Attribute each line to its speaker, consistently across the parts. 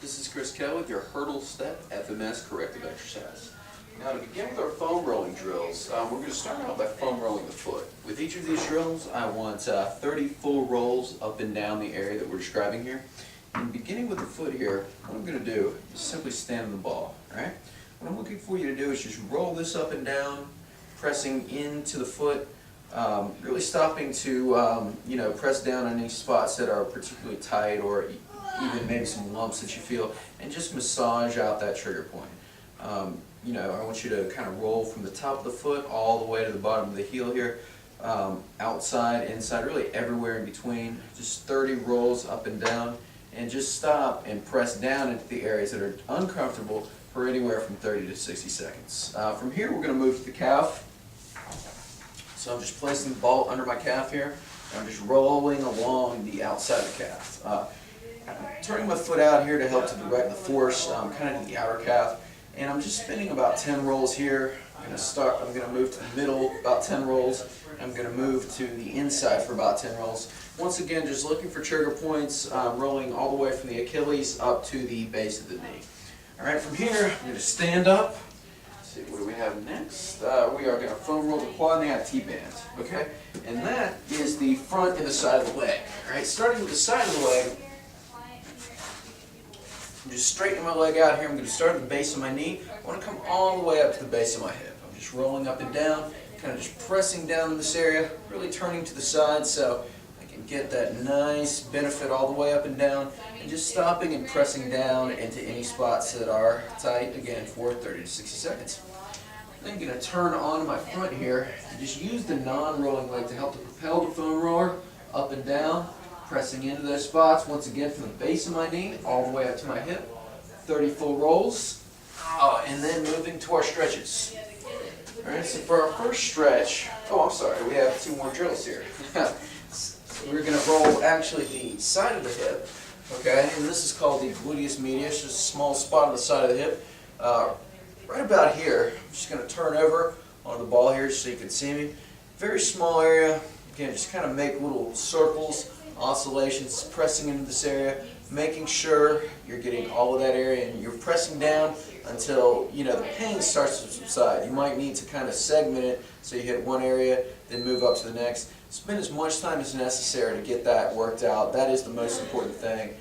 Speaker 1: This is Chris Kell with your Hurdle Step FMS corrective exercise. Now to begin with our foam rolling drills, we're going to start out by foam rolling the foot. With each of these drills, I want 30 full rolls up and down the area that we're describing here. And beginning with the foot here, what I'm going to do is simply stand on the ball. Right? What I'm looking for you to do is just roll this up and down, pressing into the foot, really stopping to press down on any spots that are particularly tight or even maybe some lumps that you feel, and just massage out that trigger point. I want you to kind of roll from the top of the foot all the way to the bottom of the heel here, outside, inside, really everywhere in between. Just 30 rolls up and down, and just stop and press down into the areas that are uncomfortable for anywhere from 30 to 60 seconds. From here, we're going to move to the calf. So I'm just placing the ball under my calf here, and I'm just rolling along the outside of the calf. Turning my foot out here to help to direct the force kind of to the outer calf, and I'm just spinning about 10 rolls here. I'm going to move to the middle about 10 rolls. I'm going to move to the inside for about 10 rolls. Once again, just looking for trigger points, rolling all the way from the Achilles up to the base of the knee. All right, from here, I'm going to stand up. Let's see, what do we have next? We are going to foam roll the quad and the T-band, okay? And that is the front and the side of the leg. All right, starting with the side of the leg, I'm just straightening my leg out here. I'm going to start at the base of my knee. I want to come all the way up to the base of my hip. I'm just rolling up and down, kind of just pressing down in this area, really turning to the side so I can get that nice benefit all the way up and down, and just stopping and pressing down into any spots that are tight, again, for 30 to 60 seconds. Then I'm going to turn on my front here and just use the non-rolling leg to help to propel the foam roller up and down, pressing into those spots, once again from the base of my knee all the way up to my hip. 30 full rolls, and then moving to our stretches. Alright, so for our first stretch, we have 2 more drills here. So we're going to roll actually the side of the hip, okay, and this is called the gluteus medius, just a small spot on the side of the hip. Right about here, I'm just going to turn over on the ball here so you can see me. Very small area, again, just kind of make little circles, oscillations, pressing into this area, making sure you're getting all of that area, and you're pressing down until the pain starts to subside. You might need to kind of segment it so you hit one area, then move up to the next. Spend as much time as necessary to get that worked out. That is the most important thing.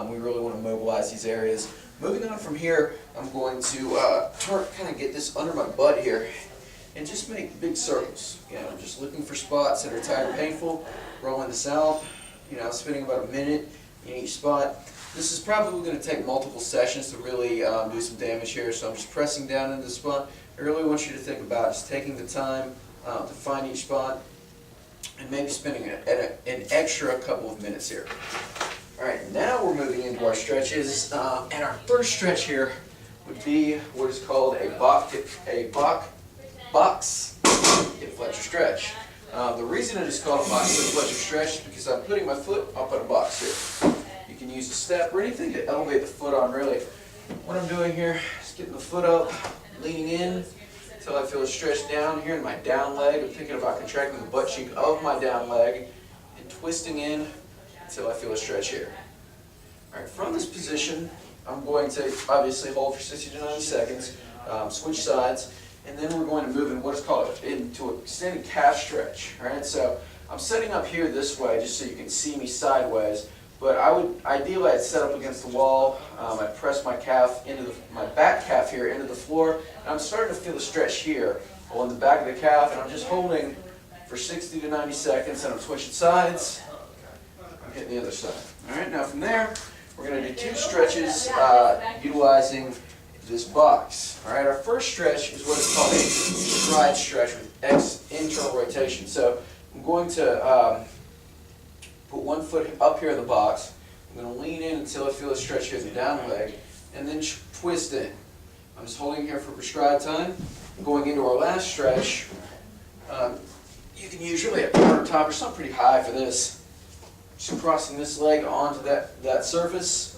Speaker 1: We really want to mobilize these areas. Moving on from here, I'm going to kind of get this under my butt here and just make big circles. I'm just looking for spots that are tight or painful, rolling this out. Spending about a minute in each spot. This is probably going to take multiple sessions to really do some damage here, so I'm just pressing down into the spot. I really want you to think about just taking the time to find each spot and maybe spending an extra couple of minutes here. Alright, now we're moving into our stretches, and our first stretch here would be what is called a box hip flexor stretch. The reason it is called a box hip flexor stretch is because I'm putting my foot up in a box here. You can use a step or anything to elevate the foot on, really. What I'm doing here is getting the foot up, leaning in until I feel it stretch down here in my down leg. I'm thinking about contracting the butt cheek of my down leg and twisting in until I feel a stretch here. Alright, from this position, I'm going to obviously hold for 60 to 90 seconds, switch sides, and then we're going to move in what is called into an extended calf stretch. Alright, so I'm setting up here this way just so you can see me sideways, but ideally I'd set up against the wall. I'd press my calf my back calf here into the floor, and I'm starting to feel a stretch here on the back of the calf, and I'm just holding for 60 to 90 seconds, and I'm switching sides. I'm hitting the other side. Alright, now from there, we're going to do 2 stretches utilizing this box. Alright, our first stretch is what is called a stride stretch with internal rotation. So I'm going to put one foot up here in the box. I'm going to lean in until I feel a stretch here in the down leg, and then twist in. I'm just holding here for prescribed time. Going into our last stretch, you can use really a countertop or something pretty high for this. Just crossing this leg onto that surface.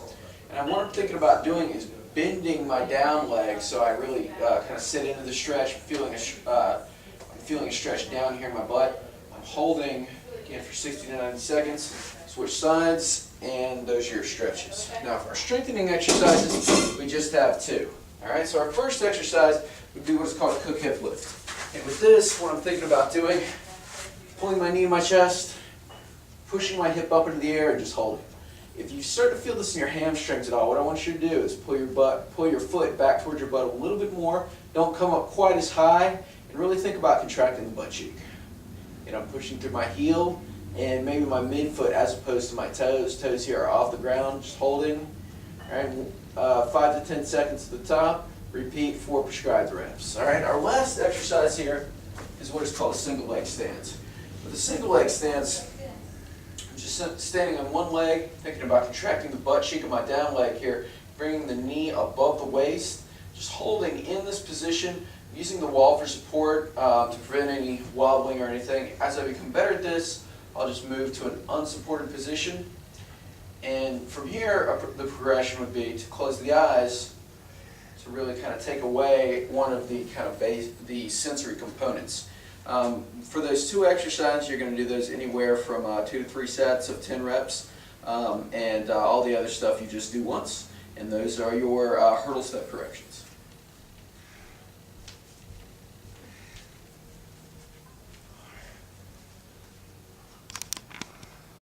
Speaker 1: And what I'm thinking about doing is bending my down leg so I really kind of sit into the stretch. I'm feeling a stretch down here in my butt. I'm holding again for 60 to 90 seconds. Switch sides. and those are your stretches. Now for our strengthening exercises, we just have two. Alright, so our first exercise would be what's called a cook hip lift. And with this, what I'm thinking about doing, pulling my knee in my chest, pushing my hip up into the air, and just holding. If you start to feel this in your hamstrings at all, what I want you to do is pull your foot back towards your butt a little bit more. Don't come up quite as high, and really think about contracting the butt cheek. And I'm pushing through my heel and maybe my midfoot as opposed to my toes. Toes here are off the ground, just holding. All right, 5 to 10 seconds to the top. Repeat 4 prescribed reps. All right, our last exercise here is what is called a single leg stance. With a single leg stance, I'm just standing on one leg, thinking about contracting the butt cheek of my down leg here, bringing the knee above the waist, just holding in this position, using the wall for support to prevent any wobbling or anything. As I become better at this, I'll just move to an unsupported position. And from here, the progression would be to close the eyes to really kind of take away one of the kind of the sensory components. For those two exercises, you're going to do those anywhere from 2 to 3 sets of 10 reps, and all the other stuff you just do once. And those are your hurdle step corrections.